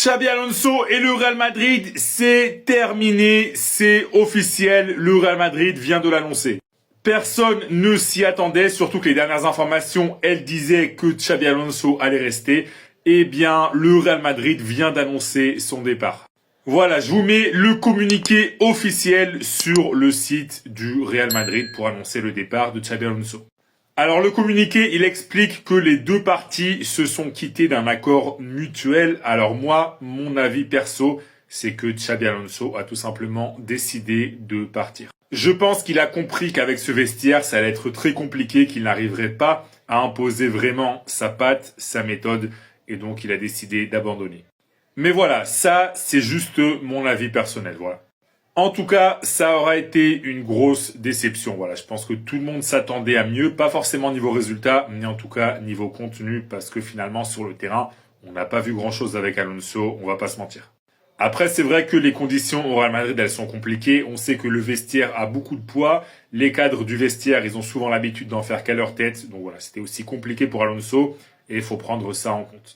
Xabi Alonso et le Real Madrid, c'est terminé, c'est officiel, le Real Madrid vient de l'annoncer. Personne ne s'y attendait, surtout que les dernières informations, elles disaient que Xabi Alonso allait rester. Eh bien, le Real Madrid vient d'annoncer son départ. Voilà, je vous mets le communiqué officiel sur le site du Real Madrid pour annoncer le départ de Xabi Alonso. Alors le communiqué, il explique que les deux parties se sont quittées d'un accord mutuel. Alors moi, mon avis perso, c'est que Xabi Alonso a tout simplement décidé de partir. Je pense qu'il a compris qu'avec ce vestiaire, ça allait être très compliqué, qu'il n'arriverait pas à imposer vraiment sa patte, sa méthode, et donc il a décidé d'abandonner. Mais voilà, ça, c'est juste mon avis personnel, voilà. En tout cas, ça aura été une grosse déception. Voilà, je pense que tout le monde s'attendait à mieux, pas forcément niveau résultat, mais en tout cas niveau contenu, parce que finalement sur le terrain, on n'a pas vu grand-chose avec Alonso, on va pas se mentir. Après, c'est vrai que les conditions au Real Madrid, elles sont compliquées. On sait que le vestiaire a beaucoup de poids. Les cadres du vestiaire, ils ont souvent l'habitude d'en faire qu'à leur tête. Donc voilà, c'était aussi compliqué pour Alonso et il faut prendre ça en compte.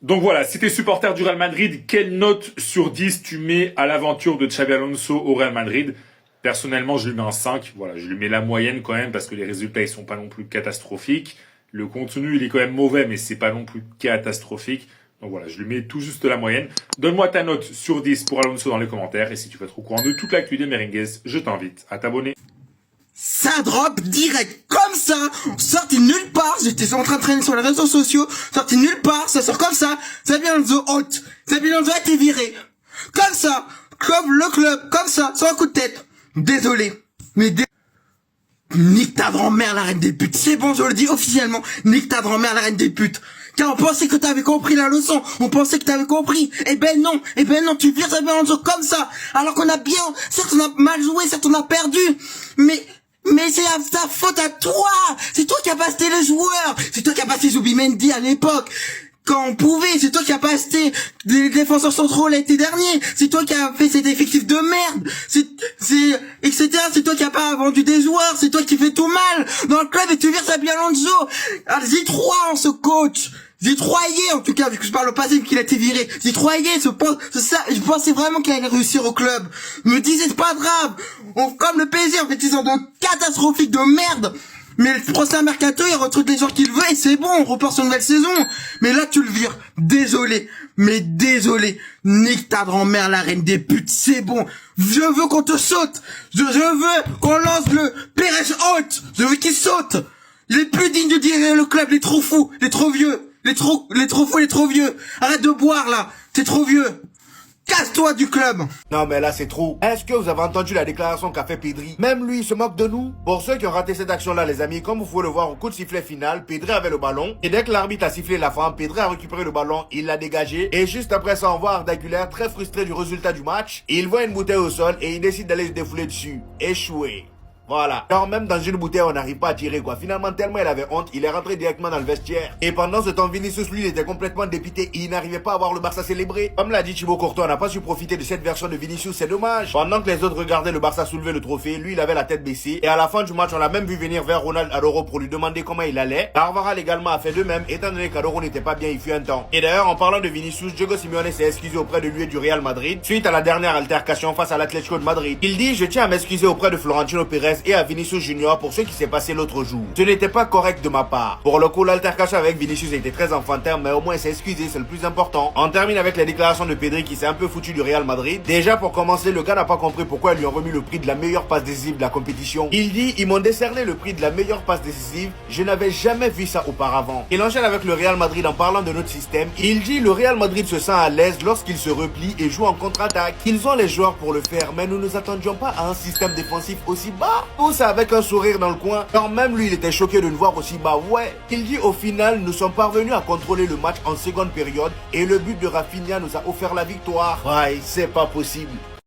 Donc voilà, si t'es supporter du Real Madrid, quelle note sur 10 tu mets à l'aventure de Xabi Alonso au Real Madrid? Personnellement, je lui mets un 5. Voilà, je lui mets la moyenne quand même parce que les résultats, ils sont pas non plus catastrophiques. Le contenu, il est quand même mauvais, mais c'est pas non plus catastrophique. Donc voilà, je lui mets tout juste la moyenne. Donne-moi ta note sur 10 pour Alonso dans les commentaires. Et si tu veux être au courant de toute l'actu des Merengues, je t'invite à t'abonner. Ça drop direct comme ça, sorti nulle part. J'étais en train de traîner sur les réseaux sociaux, sorti nulle part, ça sort comme ça. Xabi Alonso haute, Xabi Alonso a été viré comme ça, comme le club, comme ça, sans un coup de tête. Désolé, mais nique ta grand-mère, la reine des putes. C'est bon, je le dis officiellement, nique ta grand-mère, la reine des putes. Car on pensait que t'avais compris la leçon, on pensait que t'avais compris. Eh ben non, tu vires Xabi Alonso comme ça, alors qu'on a bien, certes on a mal joué, certes on a perdu, mais c'est ta faute à toi. C'est toi qui as passé les joueurs. C'est toi qui as passé Zubimendi à l'époque. Quand on pouvait, c'est toi qui as passé des défenseurs centraux l'été dernier. C'est toi qui as fait cet effectif de merde. Etc. C'est toi qui as pas vendu des joueurs. C'est toi qui fais tout mal dans le club et tu vires Xabi Alonso. J'y crois en ce coach. J'y croyais, en tout cas, vu que je parle au passé, vu qu'il a été viré. J'y croyais, je pensais vraiment qu'il allait réussir au club. Je me disais, c'est pas grave. Comme le PSG, en fait, ils ont de catastrophique de merde. Mais le prochain mercato, il recrute les joueurs qu'il veut et c'est bon, on repart sur une nouvelle saison. Mais là, tu le vires. Désolé. Mais désolé. Nique ta grand-mère, la reine des putes, c'est bon. Je veux qu'on te saute. Je veux qu'on lance le Pérez haute. Je veux qu'il saute. Il est plus digne de diriger le club, il est trop fou, il est trop vieux. Il est trop fou, il est trop vieux. Arrête de boire, là. T'es trop vieux. Casse-toi du club. Non mais là c'est trop. Est-ce que vous avez entendu la déclaration qu'a fait Pedri? Même lui il se moque de nous. Pour ceux qui ont raté cette action là les amis, comme vous pouvez le voir au coup de sifflet final, Pedri avait le ballon. Et dès que l'arbitre a sifflé la fin, Pedri a récupéré le ballon, il l'a dégagé. Et juste après ça on voit Arda Güler très frustré du résultat du match. Il voit une bouteille au sol et il décide d'aller se défouler dessus. Échoué. Voilà. Alors même dans une bouteille, on n'arrive pas à tirer quoi. Finalement, tellement il avait honte, il est rentré directement dans le vestiaire. Et pendant ce temps, Vinicius, lui, il était complètement dépité. Il n'arrivait pas à voir le Barça célébrer. Comme l'a dit Thibaut Courtois, on n'a pas su profiter de cette version de Vinicius, c'est dommage. Pendant que les autres regardaient le Barça soulever le trophée, lui, il avait la tête baissée. Et à la fin du match, on l'a même vu venir vers Ronald Adoro pour lui demander comment il allait. Carvajal également a fait de même, étant donné qu'Adoro n'était pas bien, il fut un temps. Et d'ailleurs, en parlant de Vinicius, Diego Simeone s'est excusé auprès de lui et du Real Madrid suite à la dernière altercation face à l'Atlético de Madrid. Il dit, je tiens à m'excuser auprès de Florentino Pérez et à Vinicius pour ce qui s'est passé l'autre jour. Ce n'était pas correct de ma part. Pour le coup, l'altercation avec Vinicius était très enfantin, mais au moins il s'est excusé, c'est le plus important. On termine avec les déclarations de Pedri qui s'est un peu foutu du Real Madrid. Déjà pour commencer, le gars n'a pas compris pourquoi ils lui ont remis le prix de la meilleure passe décisive de la compétition. Il dit, ils m'ont décerné le prix de la meilleure passe décisive, je n'avais jamais vu ça auparavant. Il enchaîne avec le Real Madrid en parlant de notre système. Il dit, le Real Madrid se sent à l'aise lorsqu'il se replie et joue en contre-attaque. Ils ont les joueurs pour le faire, mais nous ne nous attendions pas à un système défensif aussi bas. Tout ça avec un sourire dans le coin. Quand même lui il était choqué de nous voir aussi bas. Ouais. Il dit au final nous sommes parvenus à contrôler le match en seconde période et le but de Rafinha nous a offert la victoire. Ouais, c'est pas possible.